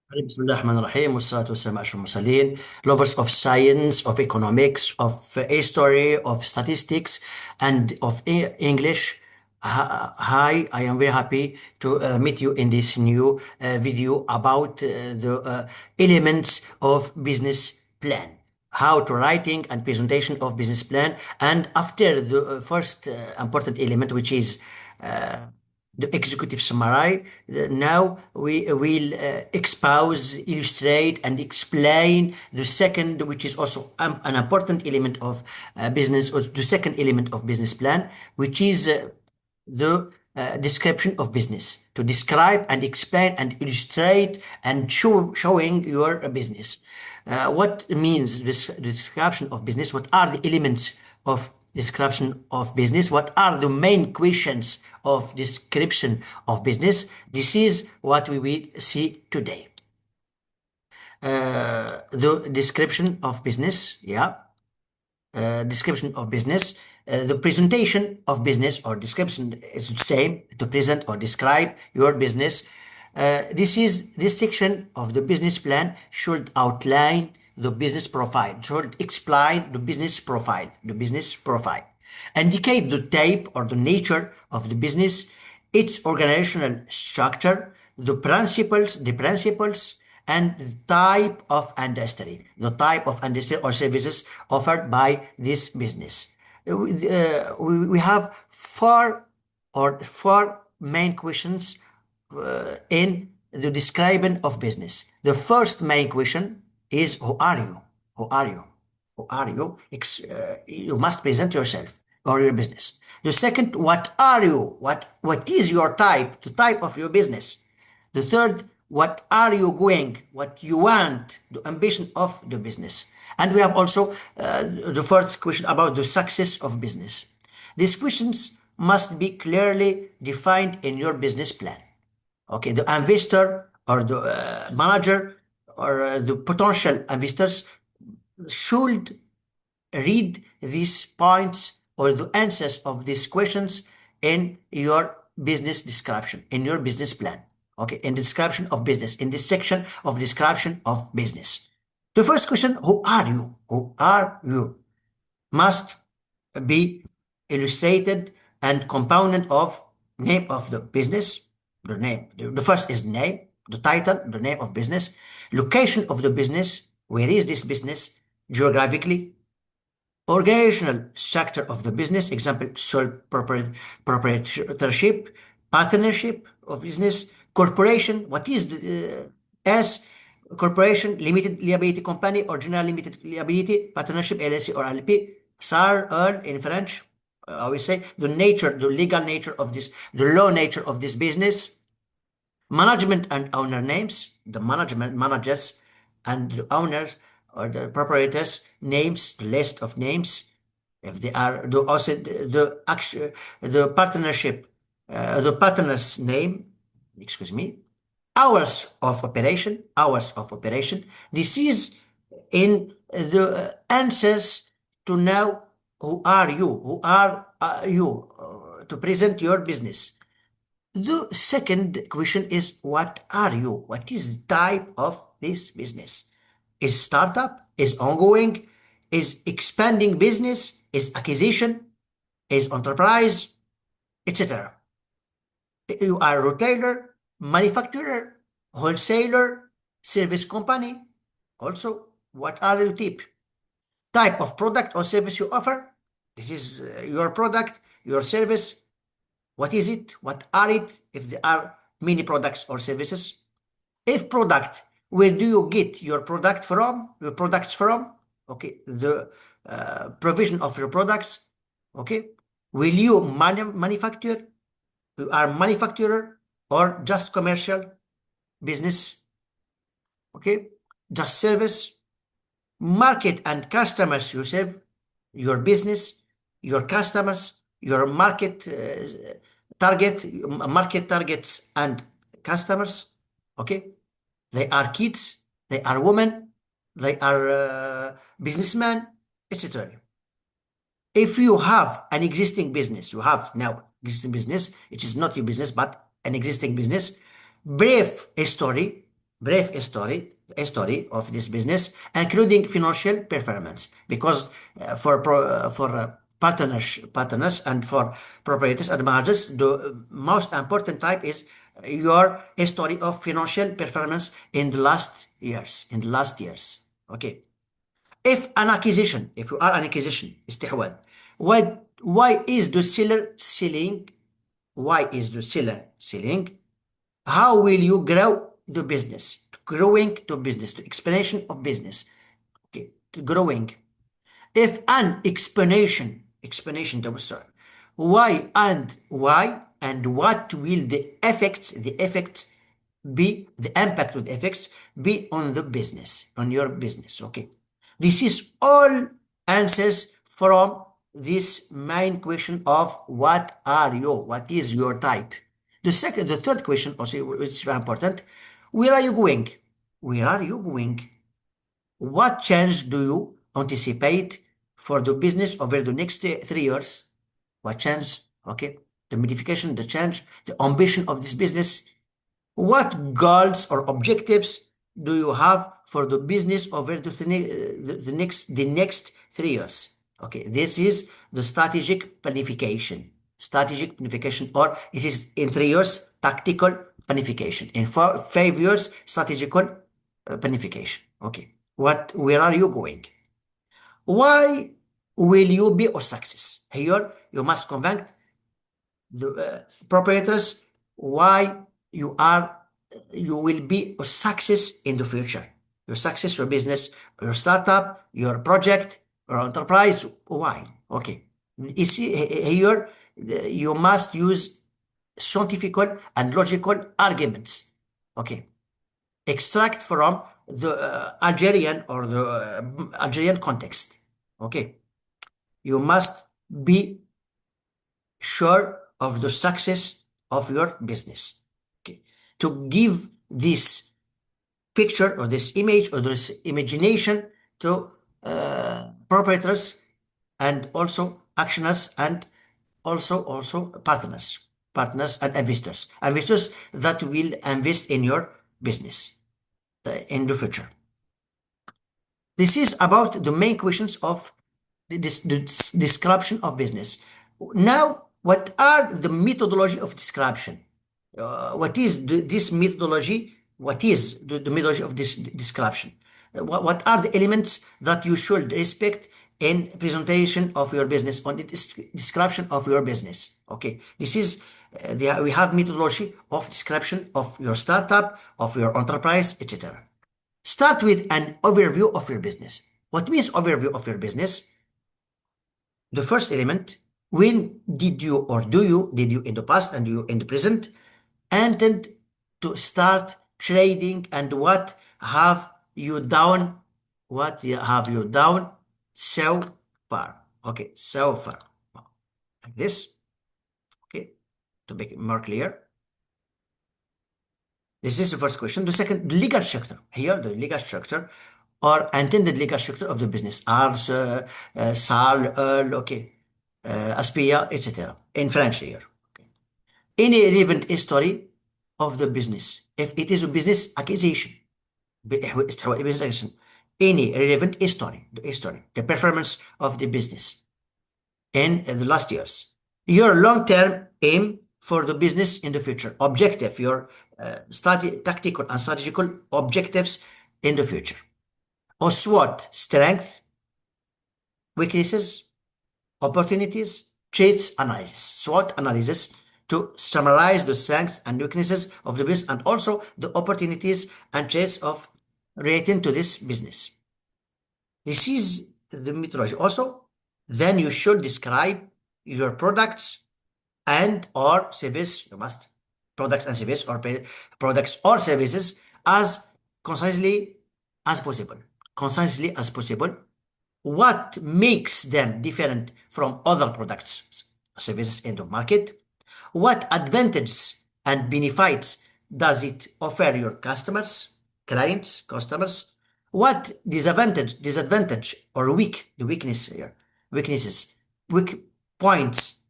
بسم الله الرحمن الرحيم والصلاة والسلام على أشرف المرسلين. Lovers of science, of economics, of history, of statistics, and of English. Hi, I am very happy to meet you in this new video about the elements of business plan, how to writing and presentation of business plan. And after the first important element, which is the executive summary. Now we will expose, illustrate, and explain the second, which is also an important element of business, or the second element of business plan, which is the description of business, to describe and explain and illustrate and showing your business. What means this description of business? What are the elements of description of business? What are the main questions of description of business? This is what we will see today. The description of business, yeah. Description of business. The presentation of business or description is the same, to present or describe your business. This section of the business plan should outline the business profile, should explain the business profile, indicate the type or the nature of the business, its organizational structure, the principles, and the type of industry or services offered by this business. We have four main questions in the describing of business. The first main question is, who are you? Who are you? Who are you? You must present yourself or your business. The second, what are you? What is your type, the type of your business? The third, what are you going, what you want, the ambition of the business. And we have also the first question about the success of business. These questions must be clearly defined in your business plan. Okay, the investor or the manager or the potential investors should read these points or the answers of these questions in your business description, in your business plan. Okay, in the description of business, in this section of description of business. The first question, who are you? Who are you? Must be illustrated and component of name of the business, the name. The first is name, the title, the name of business, location of the business, where is this business geographically, organizational structure of the business, example, sole proprietorship, partnership of business, corporation, what is the S, corporation, limited liability company, or general limited liability, partnership, LLC or LP, SAR, EARN in French, I always say, the legal nature of this, the law nature of this business, management and owner names, the managers and the owners or the proprietors names, the list of names, if they are also the partnership, the partner's name, excuse me, hours of operation. This is in the answers to know who are you, to present your business. The second question is, what are you? What is the type of this business? Is startup? Is ongoing? Is expanding business? Is acquisition? Is enterprise? Etc. You are retailer, manufacturer, wholesaler, service company. Also, what are your type of product or service you offer? This is your product, your service. What is it? What are it? If there are many products or services. If product, where do you get your product from? Your products from? Okay, the provision of your products. Okay, will you manufacture? You are manufacturer or just commercial business? Okay, just service. Market and customers you serve, your business, your customers, your market targets and customers. Okay, they are kids, they are women, they are businessmen, etc. If you have an existing business, you have now existing business, it is not your business but an existing business, brief history, brief history of this business, including financial performance, because for partners and for proprietors and managers, the most important type is your history of financial performance in the last years. Okay. If you are an acquisition, استحواذ, why is the seller selling? Why is the seller selling? How will you grow the business? Growing the business, the expansion of business. Okay, growing. If an explanation توسع. Why and what will the effects be, the impact of the effects be on the business, on your business. Okay. This is all answers from this main question of what are you? What is your type? The third question also, which is very important. Where are you going? Where are you going? What change do you anticipate for the business over the next 3 years? What change? Okay. The modification, the change, the ambition of this business. What goals or objectives do you have for the business over the next 3 years? Okay, this is the strategic planification. Strategic planification, or it is in 3 years, tactical planification. In 5 years, strategical planification. Okay, where are you going? Why will you be a success? Here, you must convince the proprietors why you will be a success in the future. Your success, your business, your startup, your project, your enterprise. Why? Okay. You see here, you must use scientific and logical arguments. Okay. Extract from the Algerian or the Algerian context. Okay. You must be sure of the success of your business. Okay. To give this picture or this image or this imagination to proprietors and also actioners and also partners and investors that will invest in your business in the future. This is about the main questions of the description of business. Now, what are the methodology of description? What is this methodology? What is the methodology of this description? What are the elements that you should respect in presentation of your business, on the description of your business? Okay, this is we have methodology of description of your startup, of your enterprise, etc. Start with an overview of your business. What means overview of your business? The first element, when did you or did you in the past and do you in the present intend to start trading, and what have you done? What have you done so far? Okay, so far. Like this. Okay, to make it more clear. This is the first question. The second, the legal structure. Here, the legal structure or intended legal structure of the business. Ars, Sal, okay, Aspia, etc. In French here. Okay. Any relevant history of the business. If it is a business acquisition, any relevant history, the performance of the business in the last years. Your long-term aim for the business in the future. Objective, your tactical and strategical objectives in the future. Or SWOT, strength, weaknesses, opportunities, traits analysis. SWOT analysis to summarize the strengths and weaknesses of the business and also the opportunities and traits of relating to this business. This is the methodology. Also, then you should describe your products and or service. You must products and service or products or services as concisely as possible. Concisely as possible. What makes them different from other products, services in the market? What advantages and benefits does it offer your customers, clients, customers? What disadvantage or the weakness here, weak points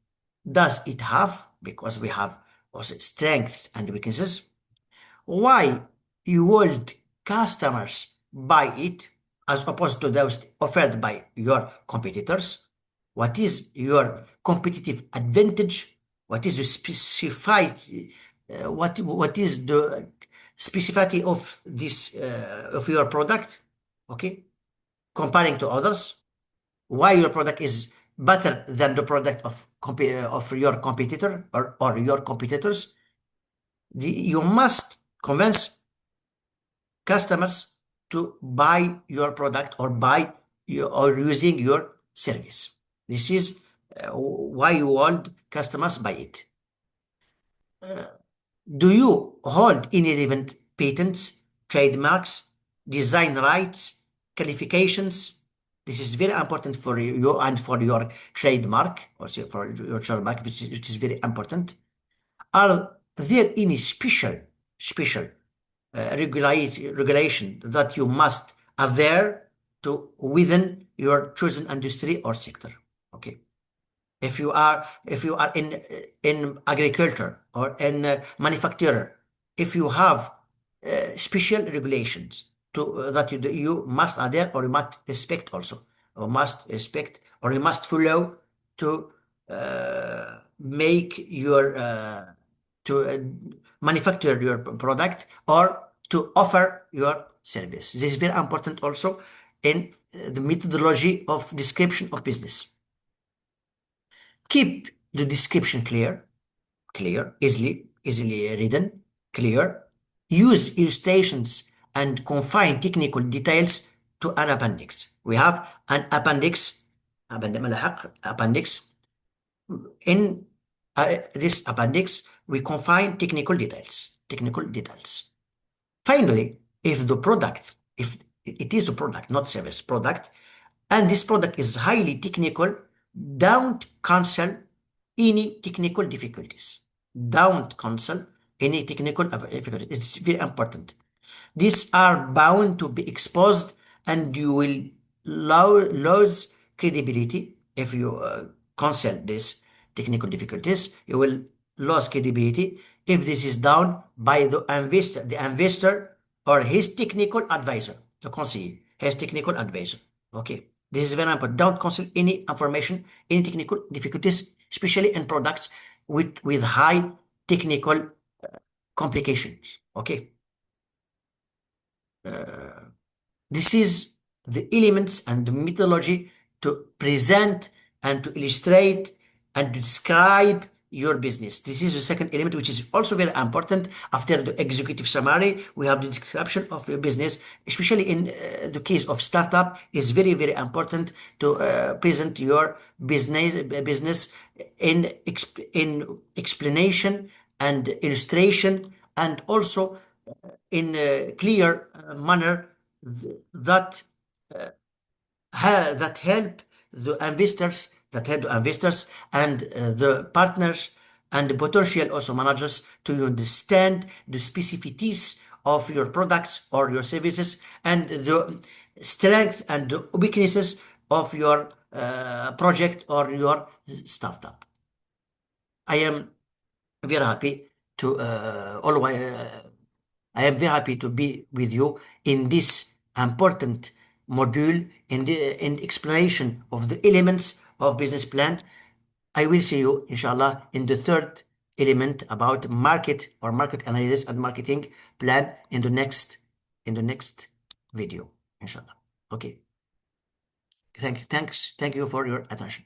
does it have? Because we have also strengths and weaknesses. Why you want customers buy it as opposed to those offered by your competitors? What is your competitive advantage? What is the specified, what is the specificity of this, of your product? Okay, comparing to others, why your product is better than the product of of your competitor or your competitors. You must convince customers to buy your product or buy your, or using your service. This is why you want customers buy it. Do you hold any relevant patents, trademarks, design rights, qualifications? This is very important for you and for your trademark, also for your trademark, which is very important. Are there any special regulation that you must adhere to within your chosen industry or sector? Okay. If you are in agriculture or in manufacturer, if you have special regulations to that you must adhere or you must respect also, or must respect or you must follow to make your to manufacture your product or to offer your service. This is very important also in the methodology of description of business. Keep the description clear, easily written, clear. Use illustrations and confine technical details to an appendix. We have an appendix, appendix. In this appendix, we confine technical details. Finally, if it is a product, not service, product, and this product is highly technical, don't cancel any technical difficulties. Don't cancel any technical difficulties. It's very important. These are bound to be exposed and you will lose credibility if you cancel these technical difficulties. You will lose credibility if this is done by the investor or his technical advisor, the conseiller, his technical advisor. Okay, this is very important. Don't cancel any information, any technical difficulties, especially in products with high technical complications. Okay. This is the elements and the methodology to present and to illustrate and to describe your business. This is the second element, which is also very important. After the executive summary, we have the description of your business, especially in the case of startup. Is very, very important to present your business in explanation and illustration, and also in a clear manner that that help the investors and the partners and the potential also managers to understand the specificities of your products or your services and the strength and the weaknesses of your project or your startup. I am very happy to always. I am very happy to be with you in this important module in the explanation of the elements of business plan. I will see you, inshallah, in the third element about market or market analysis and marketing plan in the next video, inshallah. Okay. Thank you for your attention.